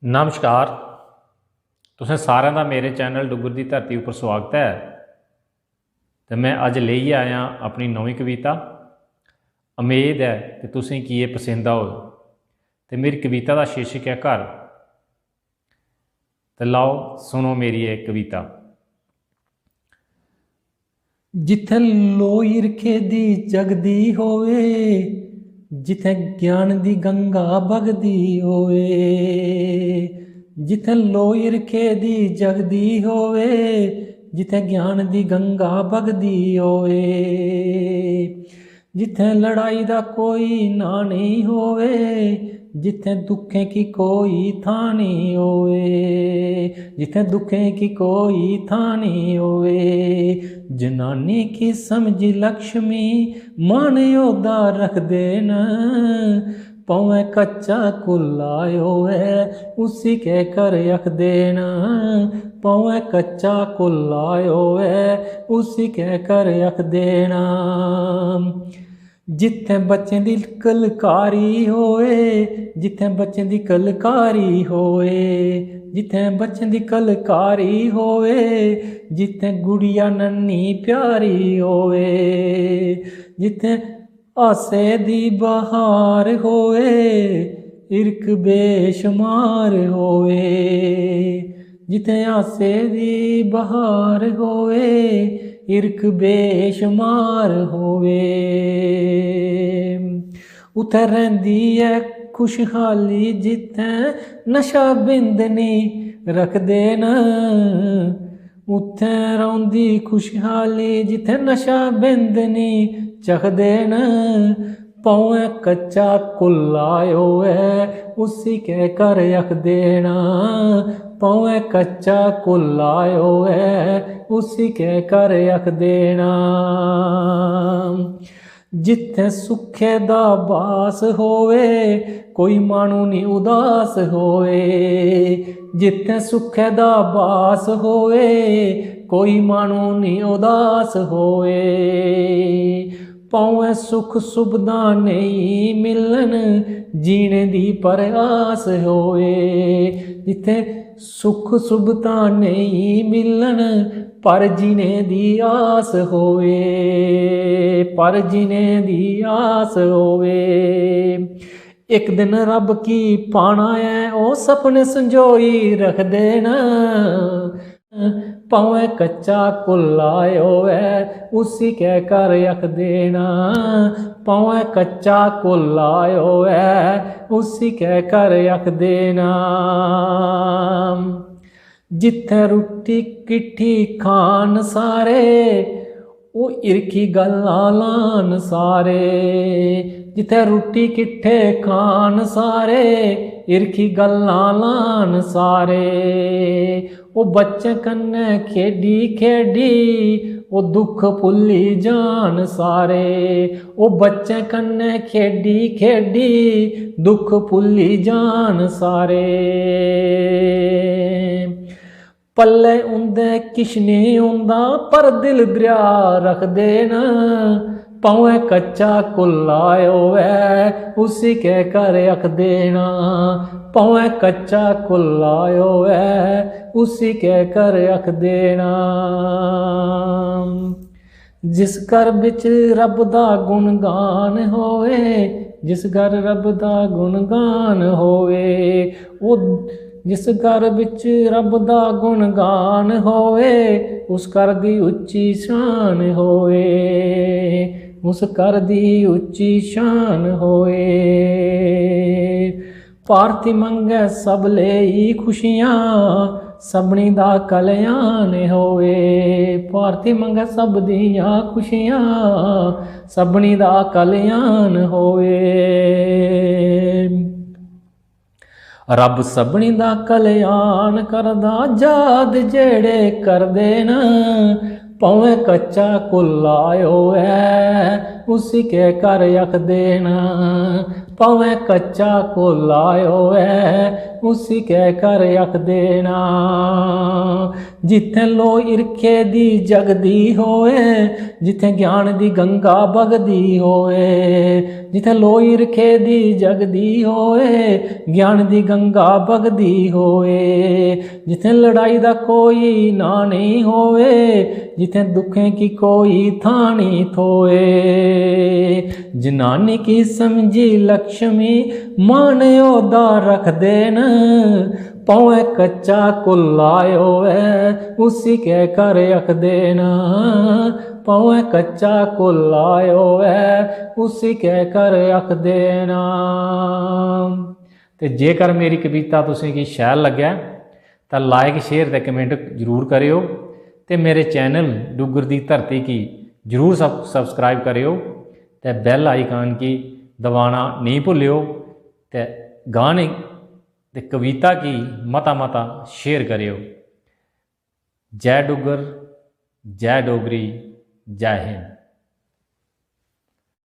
नमस्कार। तुसें सारें दा मेरे चैनल डुग्गर दी धरती उपर स्वागत है। तो मैं अज लेइयै आया अपनी नवीं कविता। उम्मीद है कि तुसें गी ये पसंद आओ। तो मेरी कविता का शीर्षक है घर। तो लाओ सुनो मेरी ये कविता। जिथे लोई ईरखे दी जगदी होवे, जिथे ज्ञान दी गंगा बगदी होवे, जिथे लोई ईरखे दी जगदी होवे, जिथे ज्ञान दी गंगा बगदी होवे, जिथे लड़ाई दा कोई ना नहीं होवे, जिथे दुखें की कोई थां नहीं होवे, जिथे दुखें की कोई थां नहीं होवे, जनानी की समझी लक्ष्मी मान योदा रख देना, पौवे कच्चा कुल्लायो है उसी के कर यख देना, पौवे कच्चा कुल्लायो है उसी के कर यख देना। जिथे बच्चें दी कलकारी होए, जिथे बच्चें दी कलकारी होए, जिथे बच्चें दी कलकारी होए, जिथे गुड़िया नन्नी प्यारी होए, जिथे आसे दी बहार होए, इरक बेशुमार होए, जिथे आसे दी बहार होए, इरक बेशुमार होवे, उथे रहिंदी है खुशहाली, जिथे नशा बिंद नहीं रखदे न, उथे रौंदी खुशहाली, जिथे नशा बिंद नहीं चखदे न, पौवे कच्चा कुल्लायो है उसी के कर यख देना, पौवे कच्चा कुल्लायो है उसी के कर यख देना। जिथे सुखे दा बास होवे, कोई मानू नहीं उदास होए, जिथे सुखे दा बास होवे, कोई मानू नहीं उदास होए, पौवे सुख सुविधा नहीं मिलन, जीने दी पर आस होए, जिथे सुख सुविधा नहीं मिलन, पर जीने दी आस होवे, पर जीने दी आस होवे। एक दिन रब की पाना है ओ सपने संजोई रख देना, पौवे कच्चा कुल्लायो है उसी के कर यख देना, पौवे कच्चा कुल्लायो है उसी के कर यख देना। जिथे रुट्टी किट्ठी खान सारे, वो इरखी गल्लां लान सारे, जिथे रुट्टी किट्ठे खान सारे, इरखी गल्लां लान सारे, वो बच्चे कन्ने खेडी खेडी वो दुख भुल्ली जान सारे, वो बच्चे कन्ने खेडी खेडी दुख भुल्ली जान सारे, पल्ले उंदे किश नहीं हुंदा पर दिल दरिया रख देना, पौवे कच्चा कुल्लायो है उसी के कर यख देना, पौवे कच्चा कुल्लायो है उसी के कर यख देना। जिस घर बिच रब दा गुणगान होवे, जिस घर रब दा गुणगान होवे, वो जिस घर बिच रब दा गुणगान होवे, उस घर दी उच्ची शान होवे, उस घर दी उच्ची शान होए। पारती मंगे सब लेई खुशियां, सबनी दा कल्याण होए, पारती मंगे सब दियां खुशियां, सबनी दा कल्याण होए। रब सबनी दा कल्याण करदा जाद जेड़े करदे न, पौवे कच्चा कुल्लायो है उसी के कर यख देना, पवे कच्चा को लायो है उसी के कर यख देना। जिथे लो इरखे दी जगदी होए, जिथे ज्ञान दी गंगा बगदी होए, जिथे लो इरखे दी जगदी होए, ज्ञान दी गंगा बगदी होए, जिथे लड़ाई दा कोई ना नहीं होए, जिथे दुखें की कोई थानी थोए। जनानी की समझी लक्ष्मी मान ओदा रख देन, पौए कच्चा कुल लायो है उसी के कर यख देना, पौए कच्चा कुल लायो है उसी के कर यख देना। ਤੇ ਜੇਕਰ ਮੇਰੀ ਕਵਿਤਾ ਤੁਸੀਂ ਕੀ ਸ਼ੈਲ ਲੱਗਿਆ ਤਾਂ ਲਾਈਕ ਸ਼ੇਅਰ ਤੇ ਕਮੈਂਟ ਜ਼ਰੂਰ ਕਰਿਓ ਤੇ ਮੇਰੇ ਚੈਨਲ ਡੁੱਗਰ ਦੀ ਧਰਤੀ ਕੀ ਜ਼ਰੂਰ ਸਬਸਕ੍ਰਾਈਬ ਕਰਿਓ ਤੇ ਬੈਲ ਆਈਕਨ ਕੀ दबाना नहीं भूलियो ते गाने ते कविता की मता मता शेयर करियो। जय डुग्गर, जय डोगरी, जय हिंद।